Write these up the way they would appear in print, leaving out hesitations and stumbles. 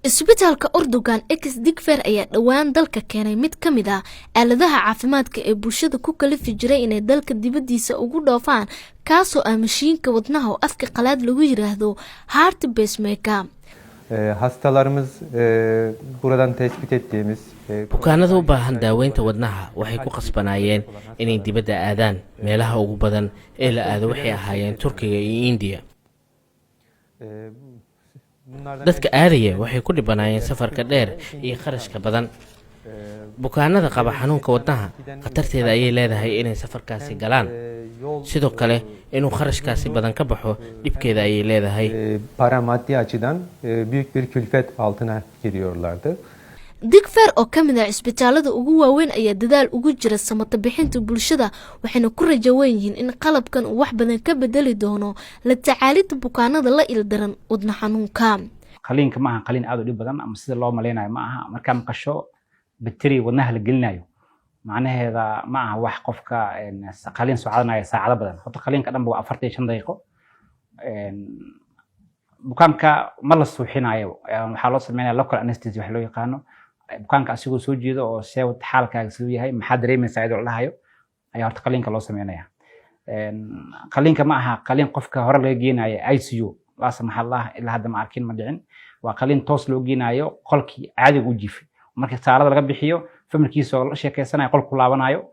isbitaalka Erdogan X Digfer ayaa dhawaan dalka keenay mid ka mid ah aaladaha caafimaadka ee bulshada ku kalifi jiray inay dalka dibadiisa ugu dhoofaan kaasoo ah mashiinka wadnaha oo afka qalaad lagu yiraahdo heart pacemaker. Hastalarımız buradan tespit ettiğimiz bukaanada u baahan daaweynta wadnaha waxay ku qasbanaayeen inay dibadda aadaan meelaha ugu badan ee la aado waxay ahaayeen Turkiga iyo India. dadka aadaya waxay ku dhibanaayeen safarka dheer iyo qarashka badan. bukaanada qaba xanuunka wadnaha khatarteeda ayay leedahay inay safarkaasi galaan, sidoo kale inuu qarashkaasi badan ka baxo dhibkeeda ayay leedahay. para maddi açıdan büyük bir külfet altına giriyorlardı. Digfer oo ka mid ah isbitaalada ugu waaweyn ayaa dadaal ugu jira samata bixinta bulshada waxayna ku rajo weyn yihiin in qalabkan uu wax badan ka bedeli doono la tacaalida bukaanada la ildaran wadna xanuunka. qaliinka ma aha qaliin aad u dhib badan ama sida loo maleynayo ma aha. marka maqasho bateri wadnaha la gelinayo macnaheeda ma aha wax qofka qaliin socodanayo saacado badan. horta qaliinka dhanba waa 45 daqiiqo. bukaanka ma la suuxinayo, waxaa loo sameeyaa local anesthesia wax loo yaqaano. bukaanka asigoo soo jeedo oo seewad xaalkaaga siduu yahay maxaa dareemaysaa iyadoo la hayo ayaa horta qaliinka loo sameeyaa. qaliinka ma aha qaliin qofka hore laga geenayo ICU la samaxallah ilaa hadda ma arkin ma dhicin. waa qaliin toos loo geenayo qolkii caadiga u jiifay. marka saalada laga bixiyo familkiisa oo la sheekeysanayo qolku laabanayo.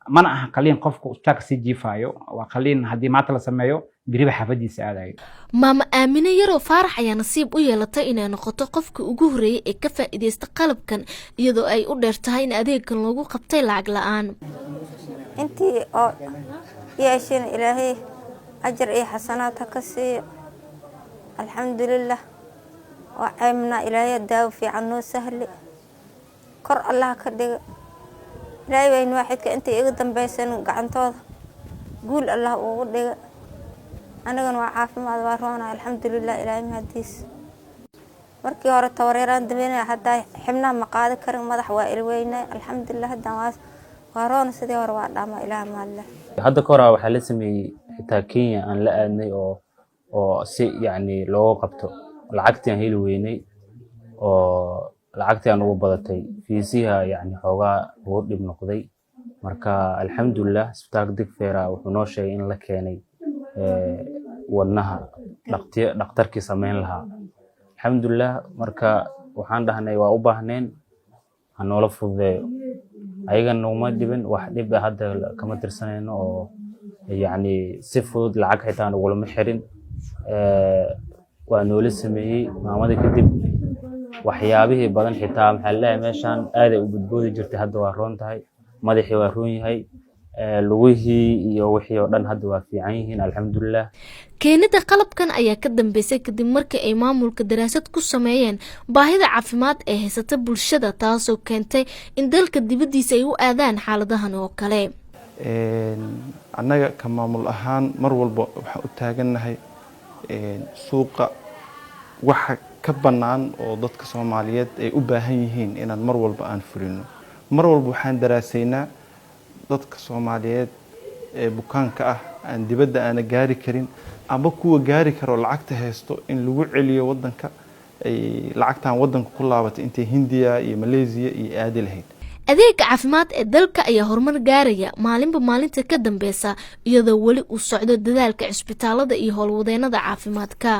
mana aha qaliin qofku ustaag si jiifayo, waa qaliin haddii maanta la sameeyo biriba xafadiisa aadayo. Maama Aamina Yaro Faarax ayaa nasiib u yeelatay inay noqoto qofkii ugu horeeyay ee ka faa'iideysta qalabkan iyadoo ay u dheertahay in adeeggan loogu qabtay lacag la'aan. intii oo yeeshin ilaahay ajar iyo xasanaad ha ka siiyo. alxamdulillah waa caymna ilaahay daawo fiican noo sahli kor allah ka dhigo. ilaahay weyn waaxidka intii iga dambaysan gacantooda guul allah ugu dhigo. anagana waa caafimaad waa roona alxamdulillah ilaahay mahadiis. markii hore tawareeraan dabeynay hadda xibnaha ma qaadi karin madax waa ilweynay alxamdulillah hadda waa roona sidii hore waa dhama ilaahay maalle. hadda ka hor waxaa la sameeyay xitaa Kenya aan la aadnay oo si yani loo qabto lacagtii aan heli weynay oo lacagtii aan ugu badatay fiisiha yani xoogaa ugu dhib noqday. marka alxamdulillah isbitaalka Digfer wuxuu noo sheegay in la keenay wadnaha dhakhtarkii sameyn lahaa. alxamdulillah marka waxaan dhahnay waa u baahneen ha noola fududeeyo. ayaga nooma dhibin wax dhib ah hadda kama tirsanayno oo yani si fudud lacag xitaa nagulama xirin. waa noola sameeyey maamada kadib waxyaabihii badan xitaa maxaa la meeshaan aad ay u badboodi jirtay hadda waa roon tahay. madaxii waa roon yahay, lugihii iyo wixii oo dhan hadda waa fiican yihiin alxamdulillah. keenida qalabkan ayaa ka dambeysay kadib markii ay maamulka daraasad ku sameeyeen baahida caafimaad ee haysata bulshada taasoo keentay in dalka dibadiisa ay u aadaan xaaladahan oo kale. annaga ka maamul ahaan mar walba waxaan u taaganahay suuqa waxa ka bannaan oo dadka Soomaaliyeed ay u baahan yihiin inaan mar walba aan fulino. mar walba waxaan daraasaynaa dadka Soomaaliyeed ee bukaanka ah aan dibadda aan gaari karin ama kuwa gaari karo lacagta haysto in lagu celiyo wadanka ay lacagtan wadanka ku laabatay intay Hindiya iyo Malaysia iyo aadi lahayd. adeegga caafimaad ee dalka ayaa horumar gaaraya maalinba maalinta ka dambeysa iyadoo wali uu socdo dadaalka isbitaalada iyo howlwadeennada caafimaadka.